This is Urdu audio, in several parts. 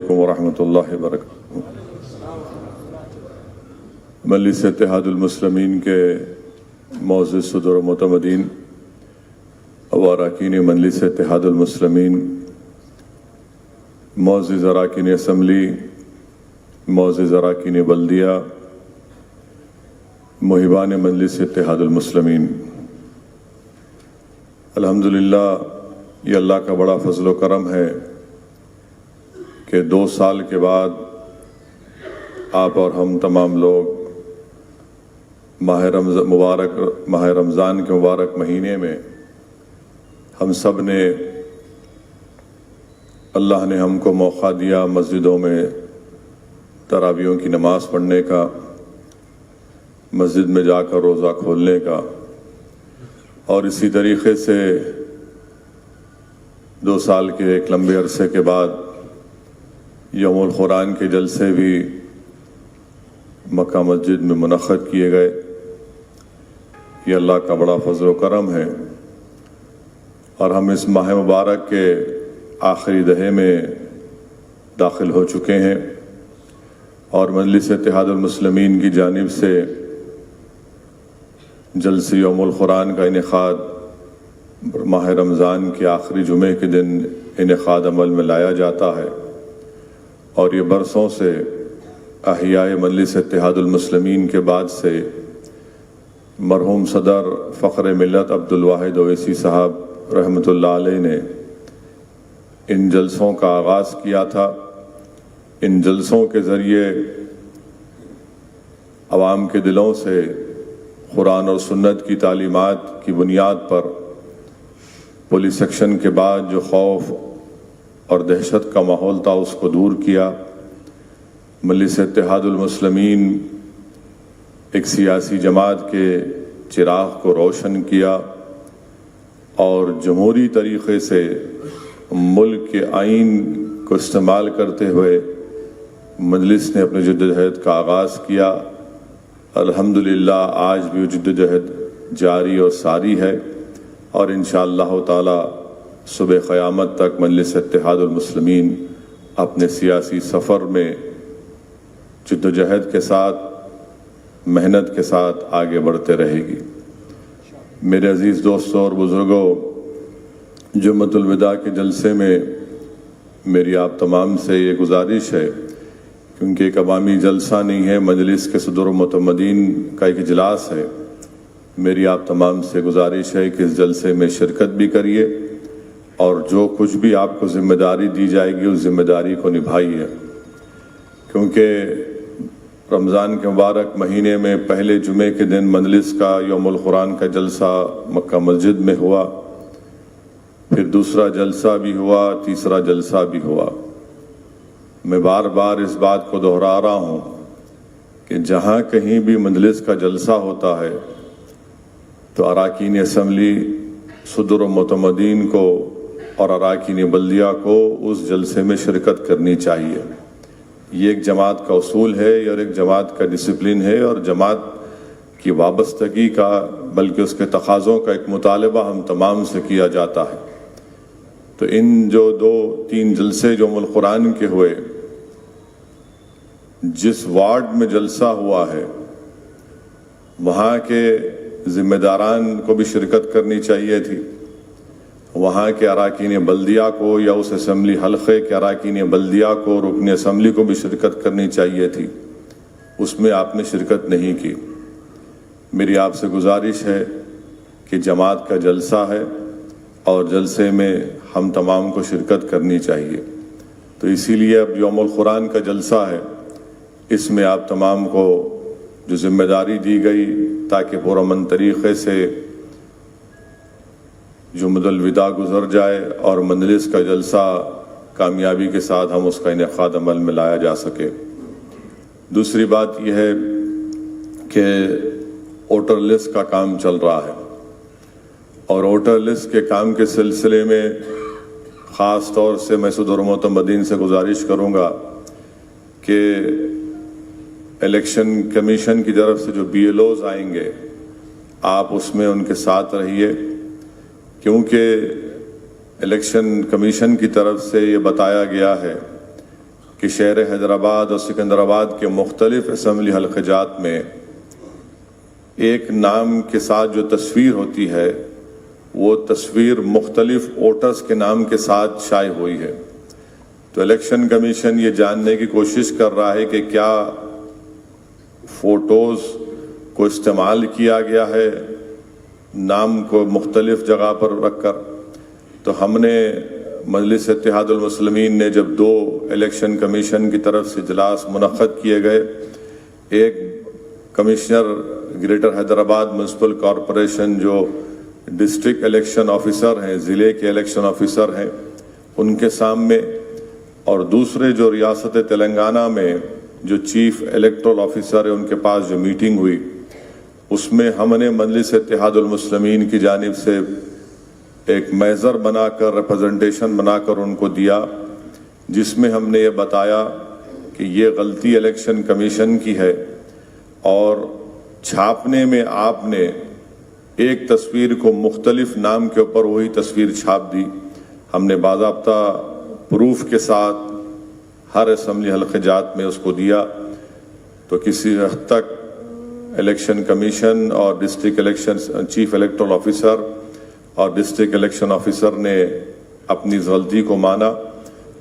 ورحمۃ اللہ وبرکاتہ۔ مجلس اتحاد المسلمین کے معزز صدر و معتمدین و اراکین مجلس اتحاد المسلمین، معزز اراکین اسمبلی، معزز اراکین بلدیہ، محبان مجلس اتحاد المسلمین، الحمدللہ یہ اللہ کا بڑا فضل و کرم ہے کہ 2 سال کے بعد آپ اور ہم تمام لوگ ماہ رمضان کے مبارک مہینے میں ہم سب نے، اللہ نے ہم کو موقع دیا مسجدوں میں تراویحوں کی نماز پڑھنے کا، مسجد میں جا کر روزہ کھولنے کا، اور اسی طریقے سے 2 سال کے ایک لمبے عرصے کے بعد یوم القرآن کے جلسے بھی مکہ مسجد میں منعقد کیے گئے۔ یہ اللہ کا بڑا فضل و کرم ہے، اور ہم اس ماہ مبارک کے آخری دہے میں داخل ہو چکے ہیں، اور مجلس اتحاد المسلمین کی جانب سے جلسے یوم القرآن کا انعقاد ماہ رمضان کے آخری جمعے کے دن انعقاد عمل میں لایا جاتا ہے، اور یہ برسوں سے احیاء مجلس اتحاد المسلمین کے بعد سے مرحوم صدر فخر ملت عبدالواحد اویسی صاحب رحمۃ اللہ علیہ نے ان جلسوں کا آغاز کیا تھا۔ ان جلسوں کے ذریعے عوام کے دلوں سے قرآن اور سنت کی تعلیمات کی بنیاد پر پولیس ایکشن کے بعد جو خوف اور دہشت کا ماحول تھا اس کو دور کیا۔ مجلس اتحاد المسلمین ایک سیاسی جماعت کے چراغ کو روشن کیا، اور جمہوری طریقے سے ملک کے آئین کو استعمال کرتے ہوئے مجلس نے اپنے جدوجہد کا آغاز کیا۔ الحمدللہ آج بھی وہ جدوجہد جاری اور ساری ہے، اور انشاءاللہ تعالی صبح قیامت تک مجلس اتحاد المسلمین اپنے سیاسی سفر میں جدوجہد کے ساتھ، محنت کے ساتھ آگے بڑھتے رہے گی۔ میرے عزیز دوستوں اور بزرگوں، جمعۃ الوداع کے جلسے میں میری آپ تمام سے یہ گزارش ہے، کیونکہ ایک عوامی جلسہ نہیں ہے، مجلس کے صدر و معتمدین کا ایک اجلاس ہے، میری آپ تمام سے گزارش ہے کہ اس جلسے میں شرکت بھی کریے، اور جو کچھ بھی آپ کو ذمہ داری دی جائے گی اس ذمہ داری کو نبھائیے، کیونکہ رمضان کے مبارک مہینے میں پہلے جمعے کے دن مجلس کا یوم القرآن کا جلسہ مکہ مسجد میں ہوا، پھر دوسرا جلسہ بھی ہوا، تیسرا جلسہ بھی ہوا۔ میں بار بار اس بات کو دہرا رہا ہوں کہ جہاں کہیں بھی مجلس کا جلسہ ہوتا ہے تو اراکین اسمبلی، صدر و معتمدین کو اور اراکین بلدیہ کو اس جلسے میں شرکت کرنی چاہیے۔ یہ ایک جماعت کا اصول ہے، اور ایک جماعت کا ڈسپلن ہے، اور جماعت کی وابستگی کا بلکہ اس کے تقاضوں کا ایک مطالبہ ہم تمام سے کیا جاتا ہے۔ تو ان جو 2-3 جلسے جو القرآن کے ہوئے، جس وارڈ میں جلسہ ہوا ہے وہاں کے ذمہ داران کو بھی شرکت کرنی چاہیے تھی، وہاں کے اراکین بلدیہ کو یا اس اسمبلی حلقے کے اراکین بلدیہ کو، رکن اسمبلی کو بھی شرکت کرنی چاہیے تھی، اس میں آپ نے شرکت نہیں کی۔ میری آپ سے گزارش ہے کہ جماعت کا جلسہ ہے اور جلسے میں ہم تمام کو شرکت کرنی چاہیے، تو اسی لیے اب یوم القرآن کا جلسہ ہے، اس میں آپ تمام کو جو ذمہ داری دی گئی تاکہ پرامن طریقے سے جمعۃ الوداع گزر جائے اور مجلس کا جلسہ کامیابی کے ساتھ ہم اس کا انعقاد عمل میں لایا جا سکے۔ دوسری بات یہ ہے کہ ووٹر لسٹ کا کام چل رہا ہے، اور ووٹر لسٹ کے کام کے سلسلے میں خاص طور سے میں صدر و معتمدین سے گزارش کروں گا کہ الیکشن کمیشن کی طرف سے جو BLOs آئیں گے آپ اس میں ان کے ساتھ رہیے، کیونکہ الیکشن کمیشن کی طرف سے یہ بتایا گیا ہے کہ شہر حیدرآباد اور سکندرآباد کے مختلف اسمبلی حلقہ جات میں ایک نام کے ساتھ جو تصویر ہوتی ہے وہ تصویر مختلف ووٹرز کے نام کے ساتھ شائع ہوئی ہے. تو الیکشن کمیشن یہ جاننے کی کوشش کر رہا ہے کہ کیا فوٹوز کو استعمال کیا گیا ہے نام کو مختلف جگہ پر رکھ کر. تو ہم نے مجلس اتحاد المسلمین نے جب 2 الیکشن کمیشن کی طرف سے اجلاس منعقد کیے گئے، ایک commissioner greater Hyderabad municipal corporation جو ڈسٹرکٹ الیکشن آفیسر ہیں، ضلع کے الیکشن آفیسر ہیں، ان کے سامنے، اور دوسرے جو ریاست تلنگانہ میں جو چیف الیکٹرل آفیسر ہے ان کے پاس جو میٹنگ ہوئی، اس میں ہم نے مجلس اتحاد المسلمین کی جانب سے ایک محضر بنا کر ریپرزنٹیشن بنا کر ان کو دیا، جس میں ہم نے یہ بتایا کہ یہ غلطی الیکشن کمیشن کی ہے اور چھاپنے میں آپ نے ایک تصویر کو مختلف نام کے اوپر وہی تصویر چھاپ دی. ہم نے باضابطہ پروف کے ساتھ ہر اسمبلی حلقہ جات میں اس کو دیا. تو کسی حد تک الیکشن کمیشن اور district election chief electoral officer اور ڈسٹرکٹ الیکشن آفیسر نے اپنی غلطی کو مانا،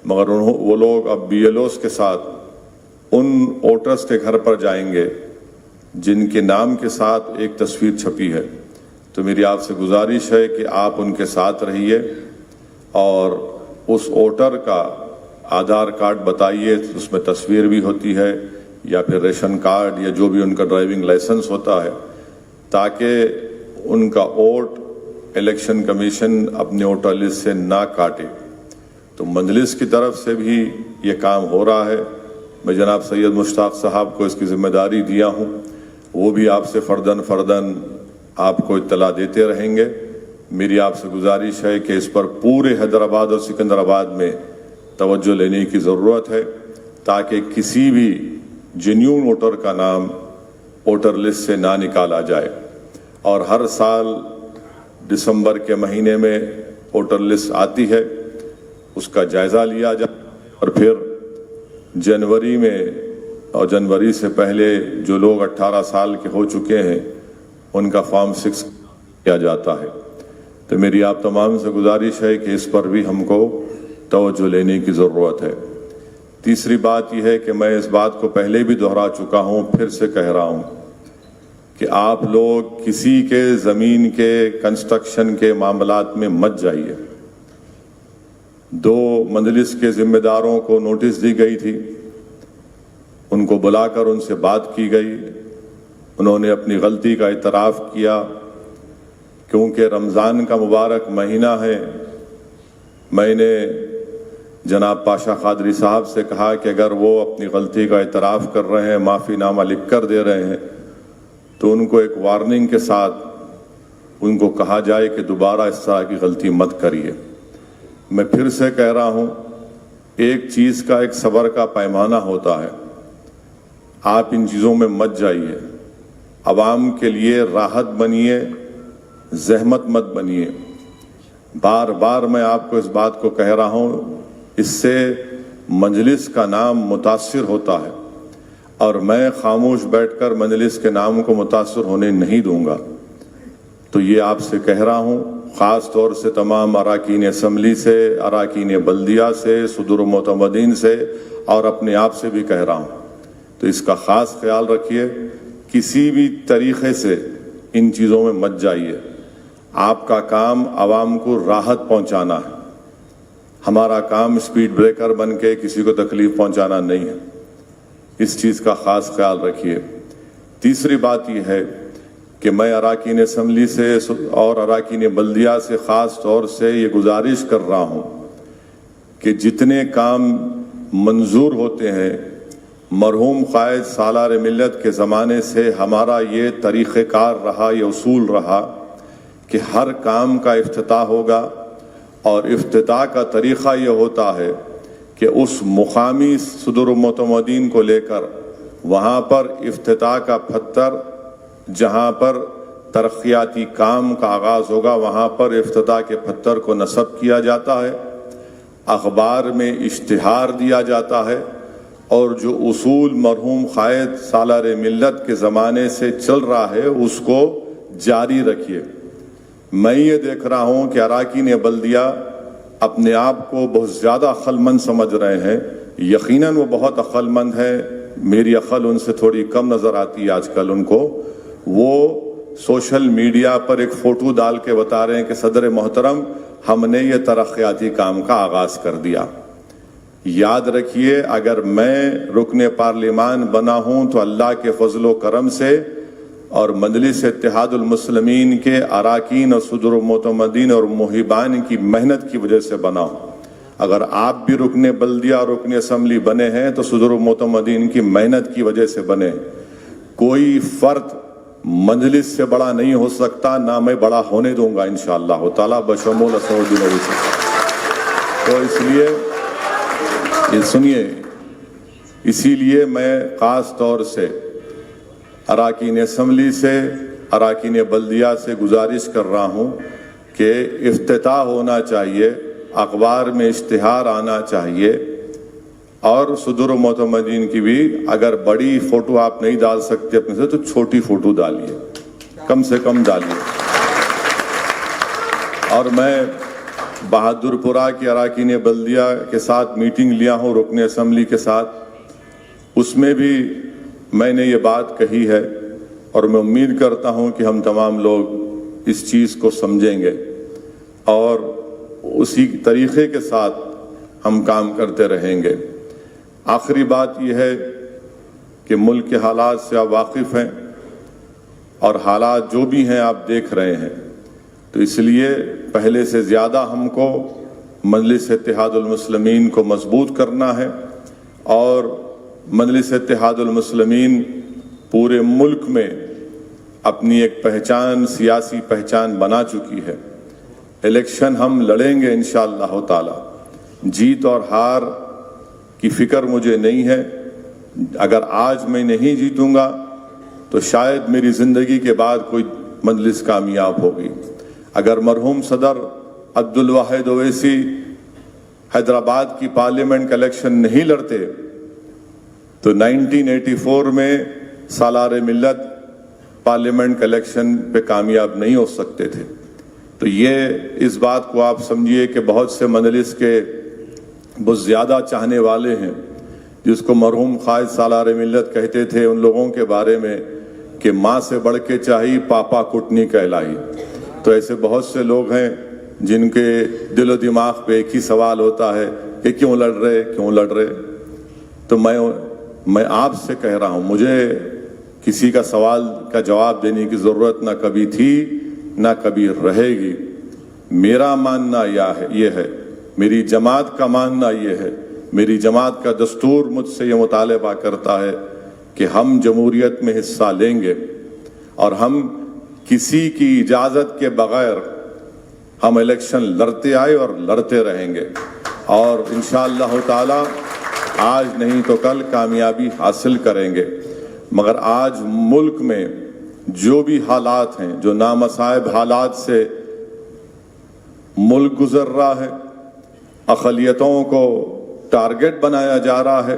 مگر وہ لوگ اب BLOs کے ساتھ ان ووٹرز کے گھر پر جائیں گے جن کے نام کے ساتھ ایک تصویر چھپی ہے. تو میری آپ سے گزارش ہے کہ آپ ان کے ساتھ رہیے اور اس ووٹر کا آدھار کارڈ بتائیے، اس میں تصویر بھی ہوتی ہے یا پھر ریشن کارڈ یا جو بھی ان کا ڈرائیونگ لائسنس ہوتا ہے، تاکہ ان کا ووٹ الیکشن کمیشن اپنے ووٹر لسٹ سے نہ کاٹے. تو مجلس کی طرف سے بھی یہ کام ہو رہا ہے. میں جناب سید مشتاق صاحب کو اس کی ذمہ داری دیا ہوں، وہ بھی آپ سے فرداً آپ کو اطلاع دیتے رہیں گے. میری آپ سے گزارش ہے کہ اس پر پورے حیدرآباد اور سکندرآباد میں توجہ لینے کی ضرورت ہے، تاکہ کسی بھی جینیون ووٹر کا نام ووٹر لسٹ سے نہ نکالا جائے. اور ہر سال دسمبر کے مہینے میں ووٹر لسٹ آتی ہے، اس کا جائزہ لیا جائے اور پھر جنوری میں اور جنوری سے پہلے جو لوگ 18 سال کے ہو چکے ہیں ان کا فارم 6 کیا جاتا ہے. تو میری آپ تمام سے گزارش ہے کہ اس پر بھی ہم کو توجہ لینے کی ضرورت ہے. تیسری بات یہ ہے کہ میں اس بات کو پہلے بھی دہرا چکا ہوں، پھر سے کہہ رہا ہوں کہ آپ لوگ کسی کے زمین کے کنسٹرکشن کے معاملات میں مت جائیے. 2 مجلس کے ذمہ داروں کو نوٹس دی گئی تھی، ان کو بلا کر ان سے بات کی گئی، انہوں نے اپنی غلطی کا اعتراف کیا. کیونکہ رمضان کا مبارک مہینہ ہے، میں نے جناب پاشا قادری صاحب سے کہا کہ اگر وہ اپنی غلطی کا اعتراف کر رہے ہیں، معافی نامہ لکھ کر دے رہے ہیں، تو ان کو ایک وارننگ کے ساتھ ان کو کہا جائے کہ دوبارہ اس طرح کی غلطی مت کریے. میں پھر سے کہہ رہا ہوں، ایک چیز کا ایک صبر کا پیمانہ ہوتا ہے. آپ ان چیزوں میں مت جائیے، عوام کے لیے راحت بنیے، زحمت مت بنیے. بار بار میں آپ کو اس بات کو کہہ رہا ہوں، اس سے مجلس کا نام متاثر ہوتا ہے اور میں خاموش بیٹھ کر مجلس کے نام کو متاثر ہونے نہیں دوں گا. تو یہ آپ سے کہہ رہا ہوں، خاص طور سے تمام اراکین اسمبلی سے، اراکین بلدیہ سے، صدور معتمدین سے اور اپنے آپ سے بھی کہہ رہا ہوں. تو اس کا خاص خیال رکھیے، کسی بھی طریقے سے ان چیزوں میں مت جائیے. آپ کا کام عوام کو راحت پہنچانا ہے، ہمارا کام سپیڈ بریکر بن کے کسی کو تکلیف پہنچانا نہیں ہے. اس چیز کا خاص خیال رکھیے. تیسری بات یہ ہے کہ میں اراکین اسمبلی سے اور اراکین بلدیہ سے خاص طور سے یہ گزارش کر رہا ہوں کہ جتنے کام منظور ہوتے ہیں، مرحوم قائد سالار ملت کے زمانے سے ہمارا یہ طریقہ کار رہا، یہ اصول رہا کہ ہر کام کا افتتاح ہوگا، اور افتتاح کا طریقہ یہ ہوتا ہے کہ اس مقامی صدور معتمدین کو لے کر وہاں پر افتتاح کا پتھر، جہاں پر ترقیاتی کام کا آغاز ہوگا وہاں پر افتتاح کے پتھر کو نصب کیا جاتا ہے، اخبار میں اشتہار دیا جاتا ہے اور جو اصول مرحوم قائد سالار ملت کے زمانے سے چل رہا ہے اس کو جاری رکھیے۔ میں یہ دیکھ رہا ہوں کہ اراکین بلدیہ اپنے آپ کو بہت زیادہ عقل مند سمجھ رہے ہیں، یقیناً وہ بہت عقل مند ہے، میری عقل ان سے تھوڑی کم نظر آتی ہے آج کل ان کو۔ وہ سوشل میڈیا پر ایک فوٹو ڈال کے بتا رہے ہیں کہ صدر محترم ہم نے یہ ترقیاتی کام کا آغاز کر دیا۔ یاد رکھیے، اگر میں رکن پارلیمان بنا ہوں تو اللہ کے فضل و کرم سے اور مجلس اتحاد المسلمین کے اراکین اور صدر و معتمدین اور محبان کی محنت کی وجہ سے بنا ہوں۔ اگر آپ بھی رکن بلدیہ اور رکن اسمبلی بنے ہیں تو صدر و معتمدین کی محنت کی وجہ سے بنے ہیں۔ کوئی فرد مجلس سے بڑا نہیں ہو سکتا، نہ میں بڑا ہونے دوں گا انشاءاللہ تعالیٰ بشمول اسعود نبی سے۔ تو اس لیے یہ سنیے، اسی لیے میں خاص طور سے اراکین اسمبلی سے، اراکین بلدیہ سے گزارش کر رہا ہوں کہ افتتاح ہونا چاہیے، اخبار میں اشتہار آنا چاہیے، اور صدر و معتمدین کی بھی اگر بڑی فوٹو آپ نہیں ڈال سکتے اپنے سے تو چھوٹی فوٹو ڈالیے، کم سے کم ڈالیے۔ اور میں بہادر پورہ کی اراکین بلدیہ کے ساتھ میٹنگ لیا ہوں رکن اسمبلی کے ساتھ، اس میں بھی میں نے یہ بات کہی ہے، اور میں امید کرتا ہوں کہ ہم تمام لوگ اس چیز کو سمجھیں گے اور اسی طریقے کے ساتھ ہم کام کرتے رہیں گے۔ آخری بات یہ ہے کہ ملک کے حالات سے آپ واقف ہیں، اور حالات جو بھی ہیں آپ دیکھ رہے ہیں، تو اس لیے پہلے سے زیادہ ہم کو مجلس اتحاد المسلمین کو مضبوط کرنا ہے، اور مجلس اتحاد المسلمین پورے ملک میں اپنی ایک پہچان، سیاسی پہچان بنا چکی ہے۔ الیکشن ہم لڑیں گے انشاءاللہ تعالی، جیت اور ہار کی فکر مجھے نہیں ہے۔ اگر آج میں نہیں جیتوں گا تو شاید میری زندگی کے بعد کوئی مجلس کامیاب ہوگی۔ اگر مرحوم صدر عبدالواحد اویسی حیدرآباد کی پارلیمنٹ کا الیکشن نہیں لڑتے تو 1984 میں سالار ملت پارلیمنٹ کا الیکشن پہ کامیاب نہیں ہو سکتے تھے۔ تو یہ اس بات کو آپ سمجھیے کہ بہت سے مجلس کے بہت زیادہ چاہنے والے ہیں، جس کو مرحوم قائد سالار ملت کہتے تھے ان لوگوں کے بارے میں کہ ماں سے بڑھ کے چاہی پاپا کٹنی کہلائی۔ تو ایسے بہت سے لوگ ہیں جن کے دل و دماغ پہ ایک ہی سوال ہوتا ہے کہ کیوں لڑ رہے۔ تو میں آپ سے کہہ رہا ہوں، مجھے کسی کا سوال کا جواب دینے کی ضرورت نہ کبھی تھی نہ کبھی رہے گی۔ میرا ماننا یہ ہے، میری جماعت کا ماننا یہ ہے، میری جماعت کا دستور مجھ سے یہ مطالبہ کرتا ہے کہ ہم جمہوریت میں حصہ لیں گے، اور ہم کسی کی اجازت کے بغیر ہم الیکشن لڑتے آئے اور لڑتے رہیں گے، اور انشاءاللہ تعالی آج نہیں تو کل کامیابی حاصل کریں گے۔ مگر آج ملک میں جو بھی حالات ہیں، جو نامصائب حالات سے ملک گزر رہا ہے، اقلیتوں کو ٹارگٹ بنایا جا رہا ہے،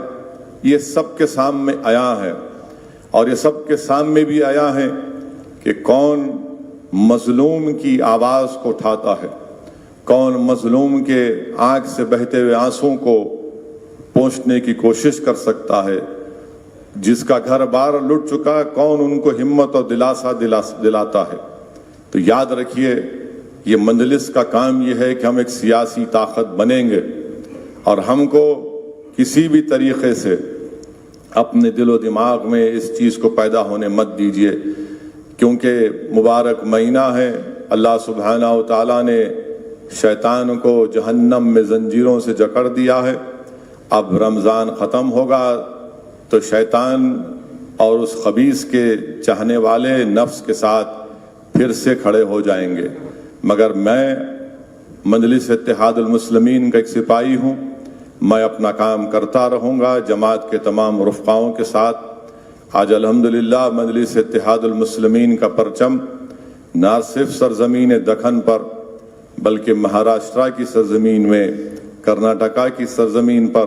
یہ سب کے سامنے آیا ہے، اور یہ سب کے سامنے بھی آیا ہے کہ کون مظلوم کی آواز کو اٹھاتا ہے، کون مظلوم کے آنکھ سے بہتے ہوئے آنسوں کو پہنچنے کی کوشش کر سکتا ہے، جس کا گھر بار لٹ چکا کون ان کو ہمت اور دلاسا دلاتا ہے۔ تو یاد رکھیے، یہ مجلس کا کام یہ ہے کہ ہم ایک سیاسی طاقت بنیں گے، اور ہم کو کسی بھی طریقے سے اپنے دل و دماغ میں اس چیز کو پیدا ہونے مت دیجیے، کیونکہ مبارک مہینہ ہے، اللہ سبحانہ و تعالیٰ نے شیطان کو جہنم میں زنجیروں سے جکڑ دیا ہے۔ اب رمضان ختم ہوگا تو شیطان اور اس خبیث کے چاہنے والے نفس کے ساتھ پھر سے کھڑے ہو جائیں گے، مگر میں مجلس اتحاد المسلمین کا ایک سپاہی ہوں، میں اپنا کام کرتا رہوں گا جماعت کے تمام رفقاؤں کے ساتھ۔ آج الحمدللہ مجلس اتحاد المسلمین کا پرچم نہ صرف سرزمین دکن پر بلکہ مہاراشٹرا کی سرزمین میں، کرناٹکا کی سرزمین پر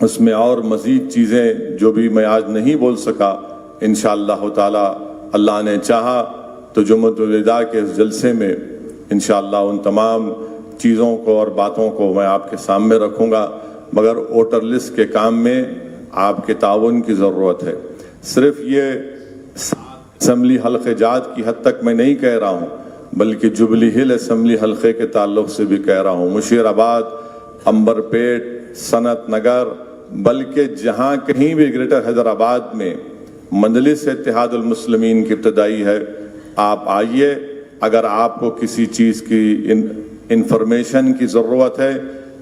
اس میں اور مزید چیزیں جو بھی میں آج نہیں بول سکا، انشاءاللہ تعالی اللہ نے چاہا تو جمعۃ الوداع کے اس جلسے میں انشاءاللہ ان تمام چیزوں کو اور باتوں کو میں آپ کے سامنے رکھوں گا، مگر ووٹر لسٹ کے کام میں آپ کے تعاون کی ضرورت ہے۔ صرف یہ اسمبلی حلقے جات کی حد تک میں نہیں کہہ رہا ہوں، بلکہ جبلی ہل اسمبلی حلقے کے تعلق سے بھی کہہ رہا ہوں، مشیر آباد، عنبر پیٹ، صنعت نگر، بلکہ جہاں کہیں بھی گریٹر حیدرآباد میں مجلس اتحاد المسلمین کی ابتدائی ہے، آپ آئیے۔ اگر آپ کو کسی چیز کی انفارمیشن کی ضرورت ہے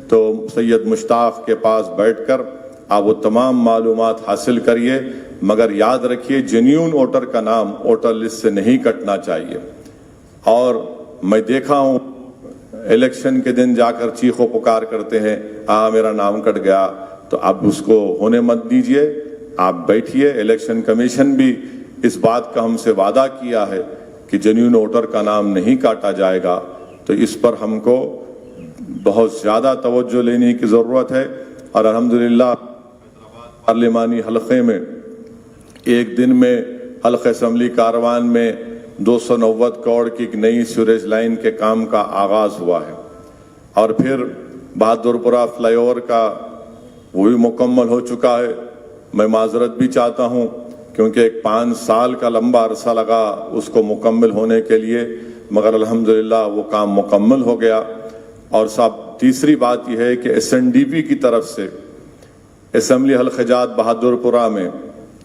تو سید مشتاق کے پاس بیٹھ کر آپ وہ تمام معلومات حاصل کریے، مگر یاد رکھیے جینیون ووٹر کا نام ووٹر لسٹ سے نہیں کٹنا چاہیے۔ اور میں دیکھا ہوں الیکشن کے دن جا کر چیخ و پکار کرتے ہیں، میرا نام کٹ گیا، تو آپ اس کو ہونے مت دیجئے، آپ بیٹھیے۔ الیکشن کمیشن بھی اس بات کا ہم سے وعدہ کیا ہے کہ جینیون ووٹر کا نام نہیں کاٹا جائے گا، تو اس پر ہم کو بہت زیادہ توجہ لینے کی ضرورت ہے۔ اور الحمدللہ پارلیمانی حلقے میں ایک دن میں حلقہ اسمبلی کاروان میں 290 کروڑ کی ایک نئی سیوریج لائن کے کام کا آغاز ہوا ہے، اور پھر بہادر پورہ فلائی اوور کا وہ بھی مکمل ہو چکا ہے۔ میں معذرت بھی چاہتا ہوں کیونکہ ایک 5 سال کا لمبا عرصہ لگا اس کو مکمل ہونے کے لیے، مگر الحمدللہ وہ کام مکمل ہو گیا۔ اور صاحب تیسری بات یہ ہے کہ SNDP کی طرف سے اسمبلی حلقہ جات بہادر پورہ میں،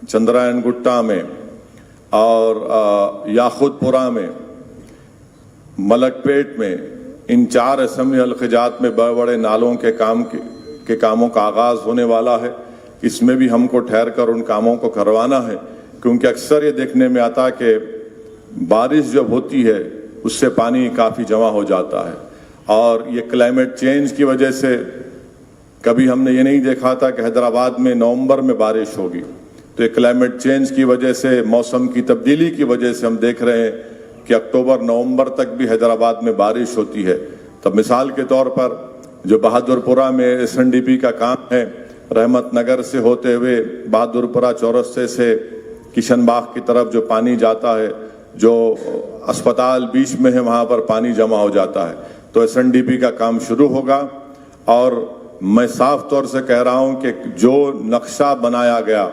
چندرائن گٹا میں اور یاخود پورہ میں، ملک پیٹ میں، ان 4 اسمبلی حلقہ جات میں بڑے بڑے نالوں کے کاموں کا آغاز ہونے والا ہے۔ اس میں بھی ہم کو ٹھہر کر ان کاموں کو کروانا ہے، کیونکہ اکثر یہ دیکھنے میں آتا کہ بارش جب ہوتی ہے اس سے پانی کافی جمع ہو جاتا ہے، اور یہ کلائمیٹ چینج کی وجہ سے کبھی ہم نے یہ نہیں دیکھا تھا کہ حیدرآباد میں نومبر میں بارش ہوگی، تو یہ کلائمیٹ چینج کی وجہ سے، موسم کی تبدیلی کی وجہ سے ہم دیکھ رہے ہیں کہ اکتوبر نومبر تک بھی حیدرآباد میں بارش ہوتی ہے۔ تب مثال کے طور پر جو بہادر پورہ میں SNDP کا کام ہے، رحمت نگر سے ہوتے ہوئے بہادر پورہ چورستے سے کشن باغ کی طرف جو پانی جاتا ہے، جو اسپتال بیچ میں ہے وہاں پر پانی جمع ہو جاتا ہے، تو SNDP کا کام شروع ہوگا۔ اور میں صاف طور سے کہہ رہا ہوں کہ جو نقشہ بنایا گیا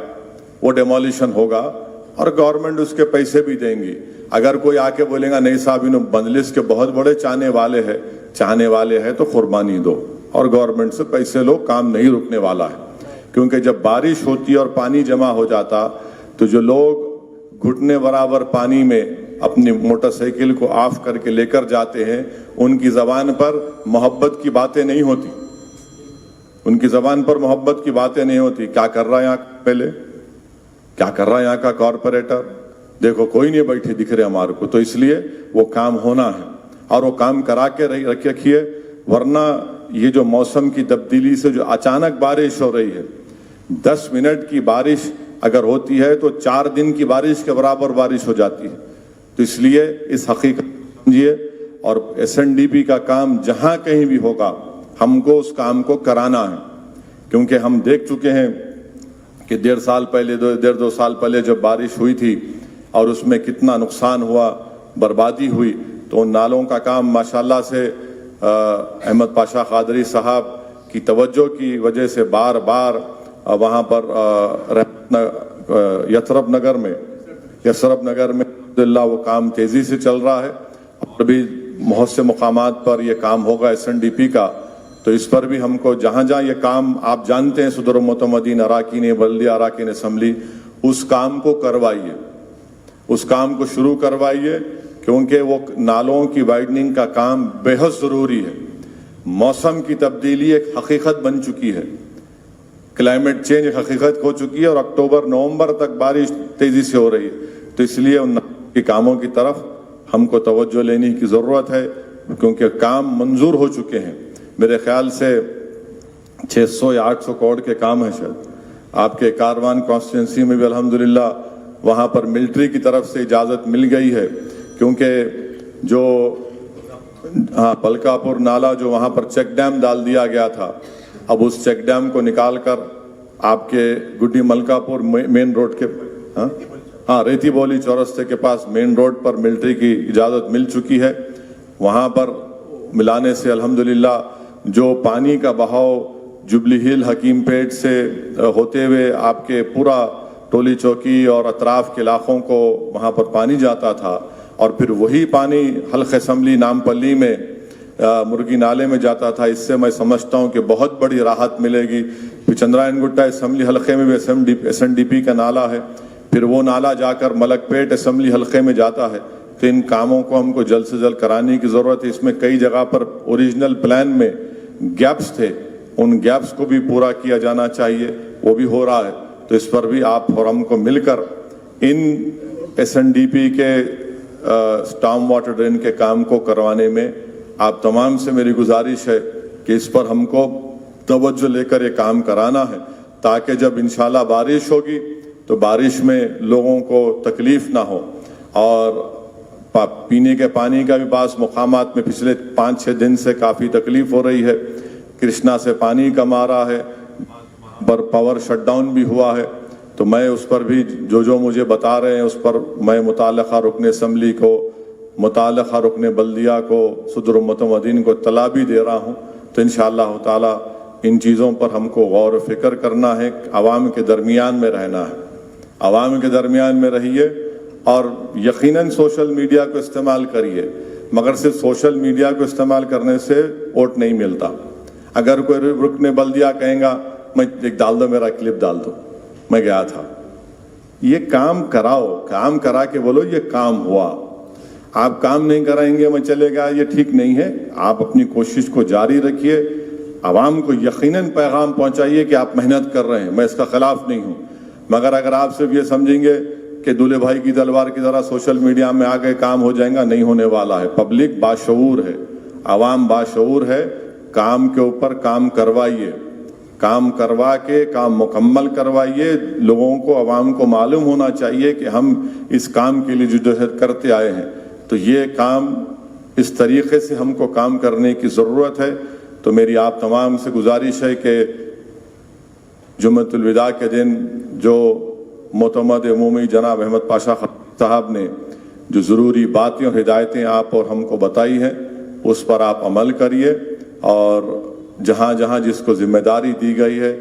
وہ ڈیمولیشن ہوگا، اور گورنمنٹ اس کے پیسے بھی دیں گی۔ اگر کوئی آ کے بولے گا نہیں صاحب انہوں مجلس کے بہت بڑے چاہنے والے ہیں تو قربانی دو اور گورنمنٹ سے پیسے لو، کام نہیں رکنے والا ہے۔ کیونکہ جب بارش ہوتی اور پانی جمع ہو جاتا تو جو لوگ گھٹنے برابر پانی میں اپنی موٹر سائیکل کو آف کر کے لے کر جاتے ہیں، ان کی زبان پر محبت کی باتیں نہیں ہوتی، ان کی زبان پر محبت کی باتیں نہیں ہوتی۔ کیا کر رہا ہے یہاں پہلے، کیا کر رہا ہے یہاں کا کارپوریٹر، دیکھو کوئی نہیں بیٹھے دکھ رہے ہمارے کو، تو اس لیے وہ کام ہونا ہے اور وہ کام کرا کے رکھیے، ورنہ یہ جو موسم کی تبدیلی سے جو اچانک بارش ہو رہی ہے، 10 منٹ کی بارش اگر ہوتی ہے تو 4 دن کی بارش کے برابر بارش ہو جاتی ہے۔ تو اس لیے اس حقیقت سمجھیے، اور SNDP کا کام جہاں کہیں بھی ہوگا ہم کو اس کام کو کرانا ہے، کیونکہ ہم دیکھ چکے ہیں کہ 1.5 سال پہلے 2 سال پہلے جب بارش ہوئی تھی اور اس میں کتنا نقصان ہوا، بربادی ہوئی، تو ان نالوں کا کام ماشاءاللہ سے احمد پاشا قادری صاحب کی توجہ کی وجہ سے بار بار وہاں پر یسرب نگر میں الحمدللہ وہ کام تیزی سے چل رہا ہے، اور بھی بہت سے مقامات پر یہ کام ہوگا SNDP کا۔ تو اس پر بھی ہم کو جہاں جہاں یہ کام آپ جانتے ہیں صدر متمدین اراکین بلدیہ اراکین اسمبلی، اس کام کو کروائیے، اس کام کو شروع کروائیے، کیونکہ وہ نالوں کی وائڈننگ کا کام بے حد ضروری ہے۔ موسم کی تبدیلی ایک حقیقت بن چکی ہے، کلائمیٹ چینج ایک حقیقت ہو چکی ہے، اور اکتوبر نومبر تک بارش تیزی سے ہو رہی ہے، تو اس لیے ان کے کاموں کی طرف ہم کو توجہ لینے کی ضرورت ہے، کیونکہ کام منظور ہو چکے ہیں۔ میرے خیال سے 600 یا 800 کروڑ کے کام ہیں شاید۔ آپ کے کاروان کانسٹیٹوئنسی میں بھی الحمدللہ وہاں پر ملٹری کی طرف سے اجازت مل گئی ہے، کیونکہ جو پلکا پور نالا جو وہاں پر چیک ڈیم ڈال دیا گیا تھا، اب اس چیک ڈیم کو نکال کر آپ کے گڈی ملکا پور مین روڈ کے ریتی بولی چورستے کے پاس مین روڈ پر ملٹری کی اجازت مل چکی ہے. وہاں پر ملانے سے الحمدللہ جو پانی کا بہاؤ جبلی ہل حکیم پیٹ سے ہوتے ہوئے آپ کے پورا ٹولی چوکی اور اطراف کے علاقوں کو وہاں پر پانی جاتا تھا اور پھر وہی پانی حلقہ اسمبلی نامپلی میں مرگی نالے میں جاتا تھا. اس سے میں سمجھتا ہوں کہ بہت بڑی راحت ملے گی. پھر چندرائن گٹا اسمبلی حلقے میں بھی ایس این ڈی پی کا نالہ ہے, پھر وہ نالہ جا کر ملک پیٹ اسمبلی حلقے میں جاتا ہے. تو ان کاموں کو ہم کو جلد سے جلد کرانے کی ضرورت ہے. اس میں کئی جگہ پر اوریجنل پلان میں گیپس تھے, ان گیپس کو بھی پورا کیا جانا چاہیے, وہ بھی ہو رہا ہے. تو اس پر بھی آپ اور ہم کو مل کر ان ایس این ڈی پی کے اسٹارم واٹر ڈرین کے کام کو کروانے میں آپ تمام سے میری گزارش ہے کہ اس پر ہم کو توجہ لے کر یہ کام کرانا ہے, تاکہ جب انشاءاللہ بارش ہوگی تو بارش میں لوگوں کو تکلیف نہ ہو. اور پینے کے پانی کا بھی بعض مقامات میں پچھلے 5-6 دن سے کافی تکلیف ہو رہی ہے. کرشنا سے پانی کم آ رہا ہے, پر پاور شٹ ڈاؤن بھی ہوا ہے. تو میں اس پر بھی جو مجھے بتا رہے ہیں اس پر میں متعلقہ رکن اسمبلی کو, متعلقہ رکن بلدیہ کو, صدر متمدین کو اطلاع بھی دے رہا ہوں. تو انشاءاللہ تعالی ان چیزوں پر ہم کو غور و فکر کرنا ہے, عوام کے درمیان میں رہنا ہے. عوام کے درمیان میں رہیے اور یقیناً سوشل میڈیا کو استعمال کریے, مگر صرف سوشل میڈیا کو استعمال کرنے سے ووٹ نہیں ملتا. اگر کوئی رکن بلدیہ کہیں گا میں ایک ڈال دو, میرا کلپ ڈال دو, میں گیا تھا, یہ کام کراؤ, کام کرا کے بولو یہ کام ہوا. آپ کام نہیں کرائیں گے میں چلے گا, یہ ٹھیک نہیں ہے. آپ اپنی کوشش کو جاری رکھیے, عوام کو یقیناً پیغام پہنچائیے کہ آپ محنت کر رہے ہیں, میں اس کا خلاف نہیں ہوں. مگر اگر آپ صرف یہ سمجھیں گے کہ دولہے بھائی کی تلوار کی طرح سوشل میڈیا میں آگے کام ہو جائیں گا, نہیں ہونے والا ہے. پبلک باشعور ہے, عوام باشعور ہے. کام کے اوپر کام کروائیے, کام کروا کے کام مکمل کروائیے. لوگوں کو, عوام کو معلوم ہونا چاہیے کہ ہم اس کام کے لیے جدوجہد کرتے آئے ہیں. تو یہ کام اس طریقے سے ہم کو کام کرنے کی ضرورت ہے. تو میری آپ تمام سے گزارش ہے کہ جمعۃ الوداع کے دن جو معتمد عمومی جناب احمد پاشا صاحب نے جو ضروری باتیں اور ہدایتیں آپ اور ہم کو بتائی ہیں اس پر آپ عمل کریے, اور جہاں جہاں جس کو ذمہ داری دی گئی ہے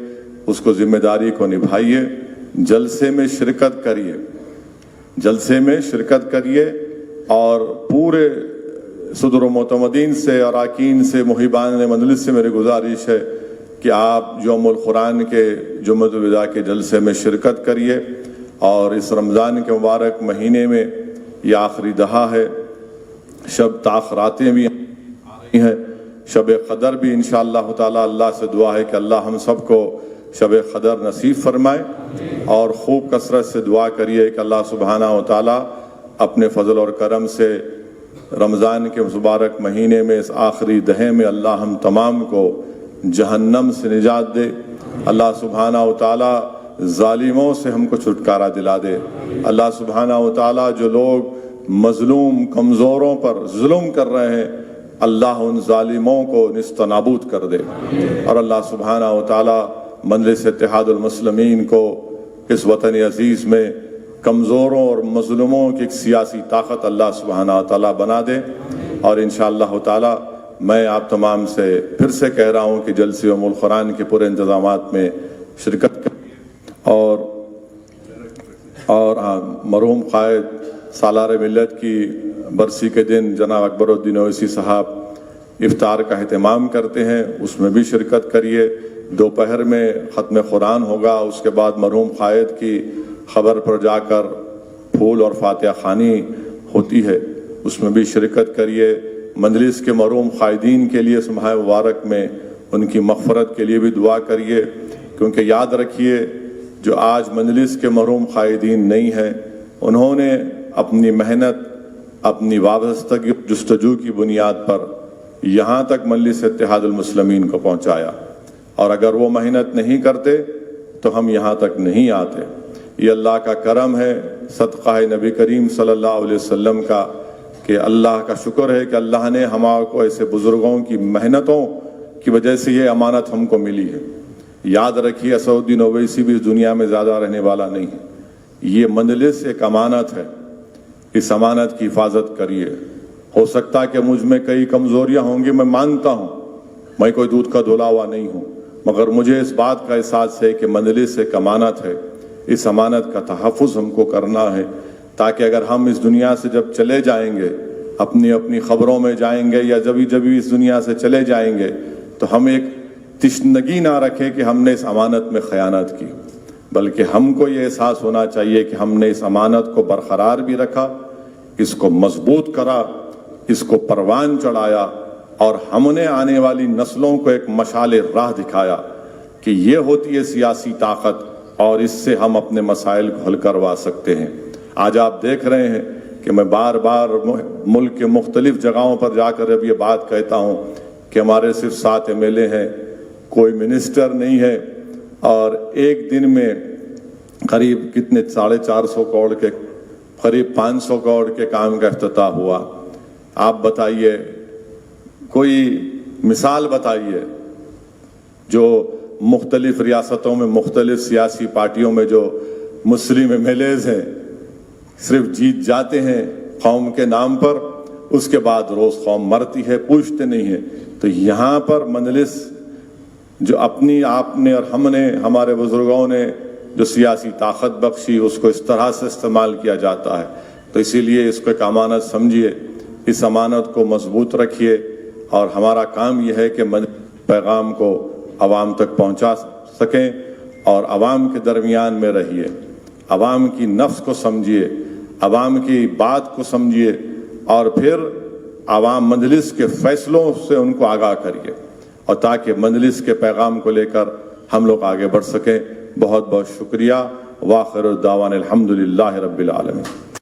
اس کو ذمہ داری کو نبھائیے. جلسے میں شرکت کریے, جلسے میں شرکت کریے, اور پورے صدر و معتمدین سے, اراکین سے, محبان مجلس سے میری گزارش ہے کہ آپ یوم القرآن کے جمعۃ الوداع کے جلسے میں شرکت کریے. اور اس رمضان کے مبارک مہینے میں یہ آخری دہا ہے, شب تاخراتیں بھی ہیں, شب قدر بھی انشاءاللہ تعالی اللہ سے دعا ہے کہ اللہ ہم سب کو شب قدر نصیب فرمائے. اور خوب کثرت سے دعا کریے کہ اللہ سبحانہ و تعالی اپنے فضل اور کرم سے رمضان کے مبارک مہینے میں اس آخری دہے میں اللہ ہم تمام کو جہنم سے نجات دے. اللہ سبحانہ و تعالی ظالموں سے ہم کو چھٹکارا دلا دے. اللہ سبحانہ و تعالی جو لوگ مظلوم کمزوروں پر ظلم کر رہے ہیں اللہ ان ظالموں کو نیست و نابود کر دے. اور اللہ سبحانہ و تعالی مجلس اتحاد المسلمین کو اس وطن عزیز میں کمزوروں اور مظلوموں کی ایک سیاسی طاقت اللہ سبحانہ و تعالی بنا دے. اور انشاءاللہ تعالی میں آپ تمام سے پھر سے کہہ رہا ہوں کہ جلسے یوم القرآن کے پورے انتظامات میں شرکت کریں. اور مرحوم قائد سالار ملت کی برسی کے دن جناب اکبر الدین اویسی صاحب افطار کا اہتمام کرتے ہیں, اس میں بھی شرکت کریے. دوپہر میں ختم قرآن ہوگا, اس کے بعد مرحوم قائد کی خبر پر جا کر پھول اور فاتحہ خوانی ہوتی ہے, اس میں بھی شرکت کریے. مجلس کے مرحوم قائدین کے لیے اس ماہ مبارک میں ان کی مغفرت کے لیے بھی دعا کریے, کیونکہ یاد رکھیے جو آج مجلس کے مرحوم قائدین نہیں ہیں انہوں نے اپنی محنت, اپنی وابستگی جستجو کی بنیاد پر یہاں تک مجلس اتحاد المسلمین کو پہنچایا, اور اگر وہ محنت نہیں کرتے تو ہم یہاں تک نہیں آتے. یہ اللہ کا کرم ہے, صدقہ نبی کریم صلی اللہ علیہ وسلم کا, کہ اللہ کا شکر ہے کہ اللہ نے ہمارے کو ایسے بزرگوں کی محنتوں کی وجہ سے یہ امانت ہم کو ملی ہے. یاد رکھیے اسدالدین اویسی بھی اس دنیا میں زیادہ رہنے والا نہیں ہے. یہ مجلس ایک امانت ہے, اس امانت کی حفاظت کریے. ہو سکتا ہے کہ مجھ میں کئی کمزوریاں ہوں گی, میں مانتا ہوں, میں کوئی دودھ کا دھلا ہوا نہیں ہوں, مگر مجھے اس بات کا احساس ہے کہ مجلس ایک امانت ہے. اس امانت کا تحفظ ہم کو کرنا ہے, تاکہ اگر ہم اس دنیا سے جب چلے جائیں گے, اپنی اپنی خبروں میں جائیں گے یا جب اس دنیا سے چلے جائیں گے, تو ہم ایک تشنگی نہ رکھیں کہ ہم نے اس امانت میں خیانت کی, بلکہ ہم کو یہ احساس ہونا چاہیے کہ ہم نے اس امانت کو برقرار بھی رکھا, اس کو مضبوط کرا, اس کو پروان چڑھایا, اور ہم نے آنے والی نسلوں کو ایک مشعل راہ دکھایا کہ یہ ہوتی ہے سیاسی طاقت, اور اس سے ہم اپنے مسائل کو حل کروا سکتے ہیں. آج آپ دیکھ رہے ہیں کہ میں بار بار ملک کے مختلف جگہوں پر جا کر اب یہ بات کہتا ہوں کہ ہمارے صرف 7 MLA ہیں, کوئی منسٹر نہیں ہے, اور ایک دن میں قریب کتنے 450 کروڑ کے قریب 500 کروڑ کے کام کا افتتاح ہوا. آپ بتائیے, کوئی مثال بتائیے جو مختلف ریاستوں میں مختلف سیاسی پارٹیوں میں جو مسلم MLAs ہیں صرف جیت جاتے ہیں قوم کے نام پر, اس کے بعد روز قوم مرتی ہے, پوچھتے نہیں ہیں. تو یہاں پر مجلس جو اپنی آپ نے اور ہم نے, ہمارے بزرگوں نے جو سیاسی طاقت بخشی, اس کو اس طرح سے استعمال کیا جاتا ہے. تو اسی لیے اس کو ایک امانت سمجھیے, اس امانت کو مضبوط رکھیے, اور ہمارا کام یہ ہے کہ پیغام کو عوام تک پہنچا سکیں, اور عوام کے درمیان میں رہیے, عوام کی نفس کو سمجھیے, عوام کی بات کو سمجھیے, اور پھر عوام مجلس کے فیصلوں سے ان کو آگاہ کریے, اور تاکہ مجلس کے پیغام کو لے کر ہم لوگ آگے بڑھ سکیں. بہت بہت شکریہ. وآخر الدعوانا الحمدللہ رب العالمین.